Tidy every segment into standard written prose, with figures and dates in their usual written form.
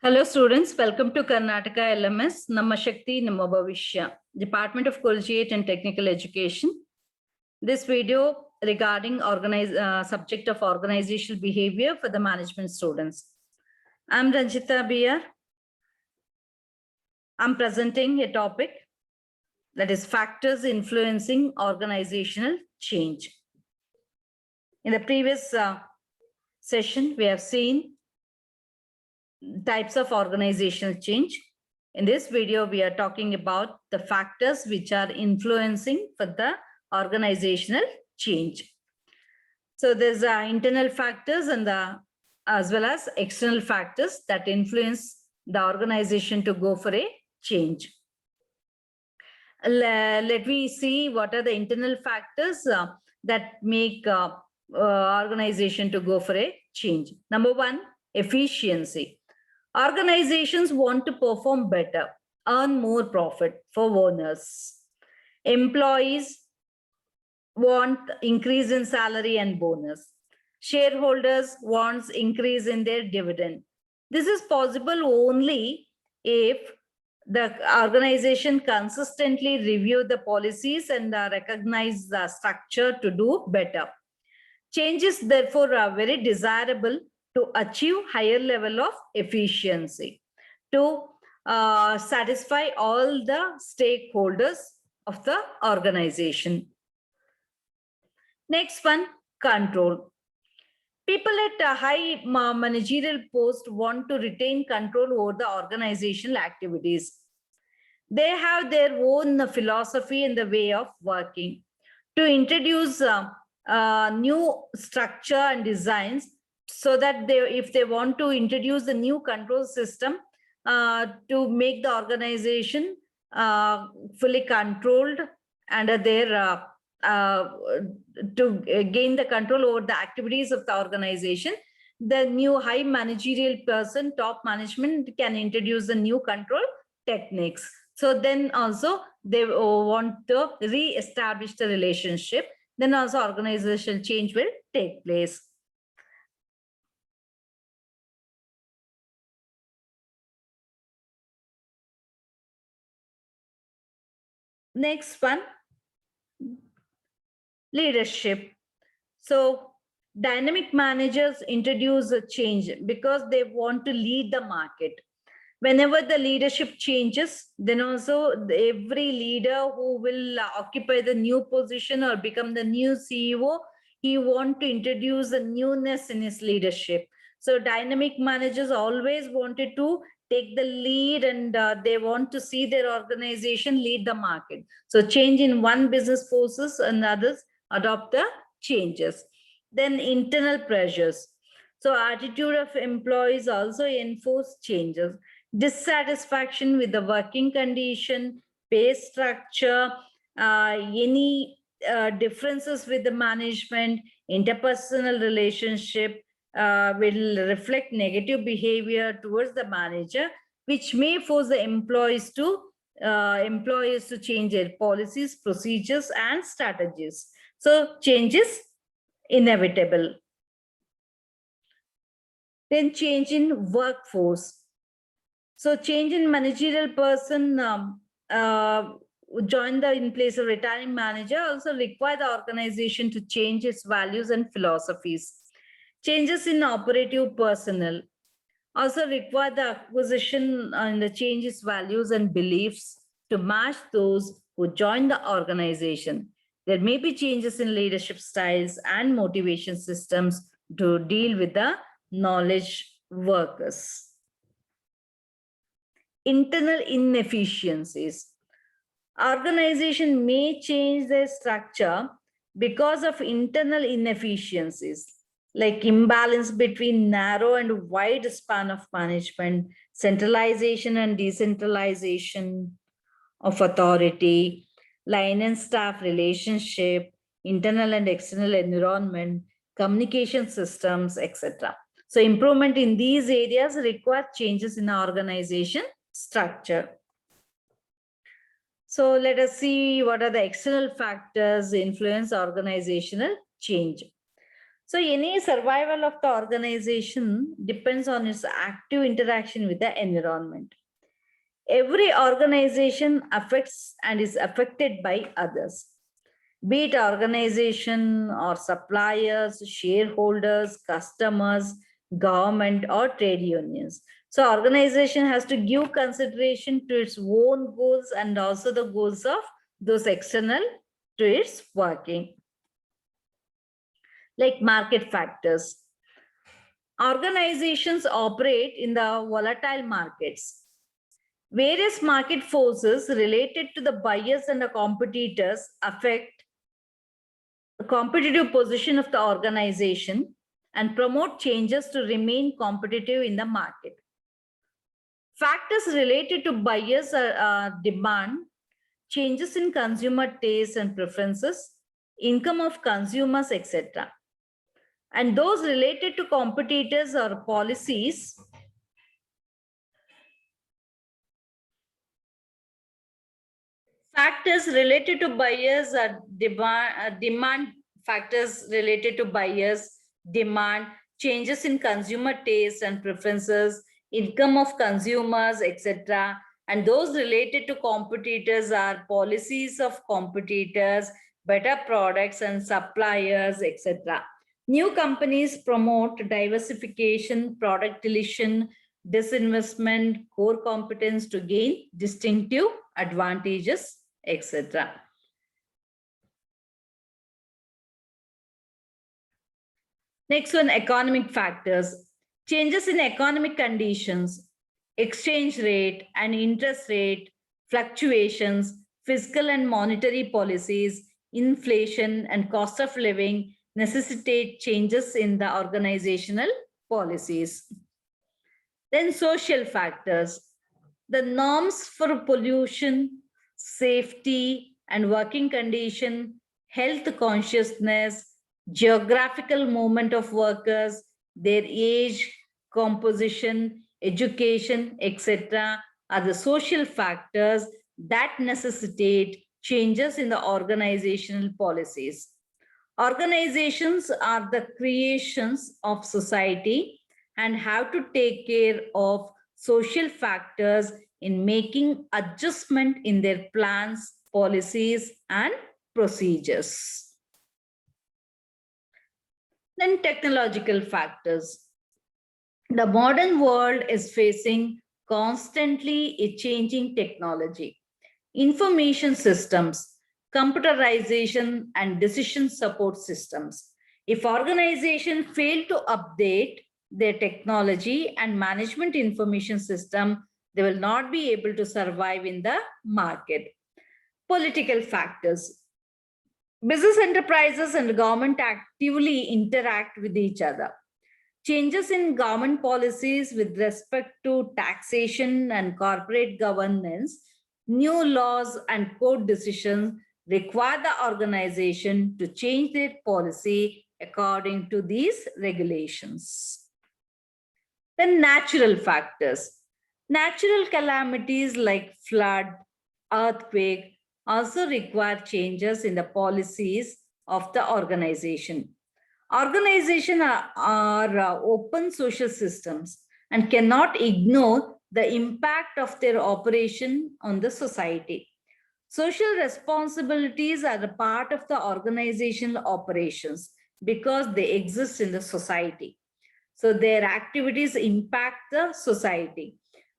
Hello students, welcome to Karnataka LMS, Namma Shakti Namma Bhavishya, Department of Collegiate and Technical Education. This video regarding subject of organizational behavior for the management students. I'm Ranjita BR. I'm presenting a topic that is factors influencing organizational change. In the previous session, we have seen types of organizational change. In this video, we are talking about the factors which are influencing for the organizational change. So there's internal factors and as well as external factors that influence the organization to go for a change. Let me see what are the internal factors that make organization to go for a change. Number one, efficiency. Organizations want to perform better, earn more profit for owners. Employees want increase in salary and bonus. Shareholders want increase in their dividend. This is possible only if the organization consistently review the policies and recognize the structure to do better. Changes, therefore, are very desirable to achieve higher level of efficiency, to satisfy all the stakeholders of the organization. Next one, control. People at a high managerial post want to retain control over the organizational activities. They have their own philosophy and the way of working. To introduce new structure and designs, so that if they want to introduce a new control system to make the organization fully controlled under their to gain the control over the activities of the organization, the new high managerial person, top management can introduce the new control techniques. So then also they want to re-establish the relationship. Then also organizational change will take place. Next one, leadership. So dynamic managers introduce a change because they want to lead the market. Whenever the leadership changes, then also every leader who will occupy the new position or become the new CEO, he want to introduce a newness in his leadership. So dynamic managers always wanted to take the lead, and they want to see their organization lead the market. So change in one business forces and others adopt the changes. Then internal pressures. So attitude of employees also enforce changes. Dissatisfaction with the working condition, pay structure, any differences with the management, interpersonal relationship will reflect negative behavior towards the manager, which may force the employees to change their policies, procedures, and strategies. So change is inevitable. Then change in workforce. So change in managerial person join in place of retiring manager also require the organization to change its values and philosophies. Changes in operative personnel also require the acquisition and the changes values and beliefs to match those who join the organization. There may be changes in leadership styles and motivation systems to deal with the knowledge workers. Internal inefficiencies. Organization may change their structure because of internal inefficiencies, like imbalance between narrow and wide span of management, centralization and decentralization of authority, line and staff relationship, internal and external environment, communication systems, etc. So improvement in these areas require changes in our organization structure. So let us see what are the external factors influence organizational change. So any survival of the organization depends on its active interaction with the environment. Every organization affects and is affected by others, be it organization or suppliers, shareholders, customers, government, or trade unions. So organization has to give consideration to its own goals and also the goals of those external to its working. Like market factors. Organizations operate in the volatile markets. Various market forces related to the buyers and the competitors affect the competitive position of the organization and promote changes to remain competitive in the market. Factors related to buyers demand, changes in consumer tastes and preferences, income of consumers, etc. And those related to competitors or policies factors related to buyers are demand factors related to buyers demand, changes in consumer tastes and preferences, income of consumers, etc. And those related to competitors are policies of competitors, better products and suppliers, etc. New companies promote diversification, product deletion, disinvestment, core competence to gain distinctive advantages, etc. Next one, economic factors. Changes in economic conditions, exchange rate and interest rate, fluctuations, fiscal and monetary policies, inflation and cost of living necessitate changes in the organizational policies. Then social factors. The norms for pollution, safety and working condition, health consciousness, geographical movement of workers, their age, composition, education, etc. are the social factors that necessitate changes in the organizational policies. Organizations are the creations of society and have to take care of social factors in making adjustment in their plans, policies, and procedures. Then technological factors. The modern world is facing constantly a changing technology. Information systems, computerization, and decision support systems. If organizations fail to update their technology and management information system, they will not be able to survive in the market. Political factors. Business enterprises and government actively interact with each other. Changes in government policies with respect to taxation and corporate governance, new laws and court decisions require the organization to change their policy according to these regulations. Then natural factors. Natural calamities like flood, earthquake also require changes in the policies of the organization. Organizations are open social systems and cannot ignore the impact of their operation on the society. Social responsibilities are a part of the organizational operations because they exist in the society. So their activities impact the society.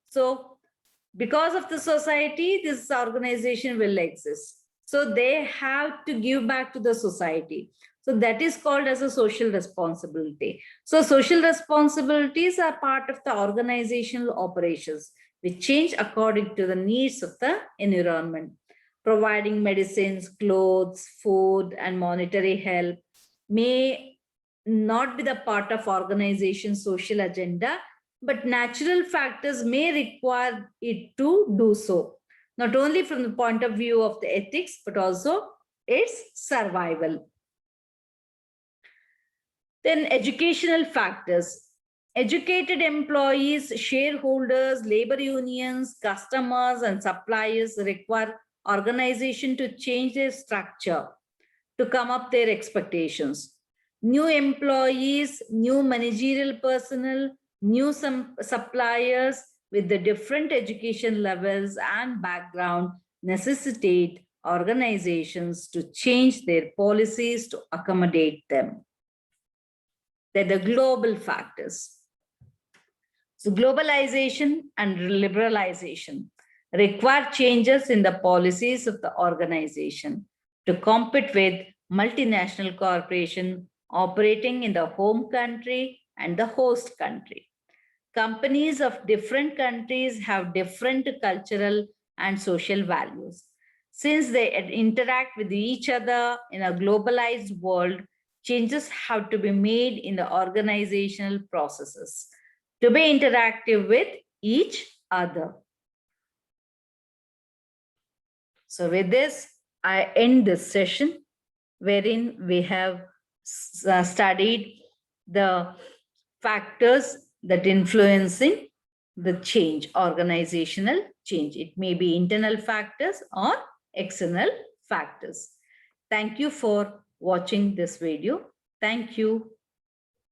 So because of the society, this organization will exist. So they have to give back to the society. So that is called as a social responsibility. So social responsibilities are part of the organizational operations which change according to the needs of the environment. Providing medicines, clothes, food, and monetary help may not be the part of organization's social agenda, but natural factors may require it to do so, not only from the point of view of the ethics, but also its survival. Then educational factors. Educated employees, shareholders, labor unions, customers, and suppliers require organization to change their structure to come up their expectations. New employees, new managerial personnel, new suppliers with the different education levels and background necessitate organizations to change their policies to accommodate them. They're the global factors. So globalization and liberalization require changes in the policies of the organization to compete with multinational corporations operating in the home country and the host country. Companies of different countries have different cultural and social values. Since they interact with each other in a globalized world, changes have to be made in the organizational processes to be interactive with each other. So with this, I end this session wherein we have studied the factors that influencing the change, organizational change. It may be internal factors or external factors. Thank you for watching this video. Thank you.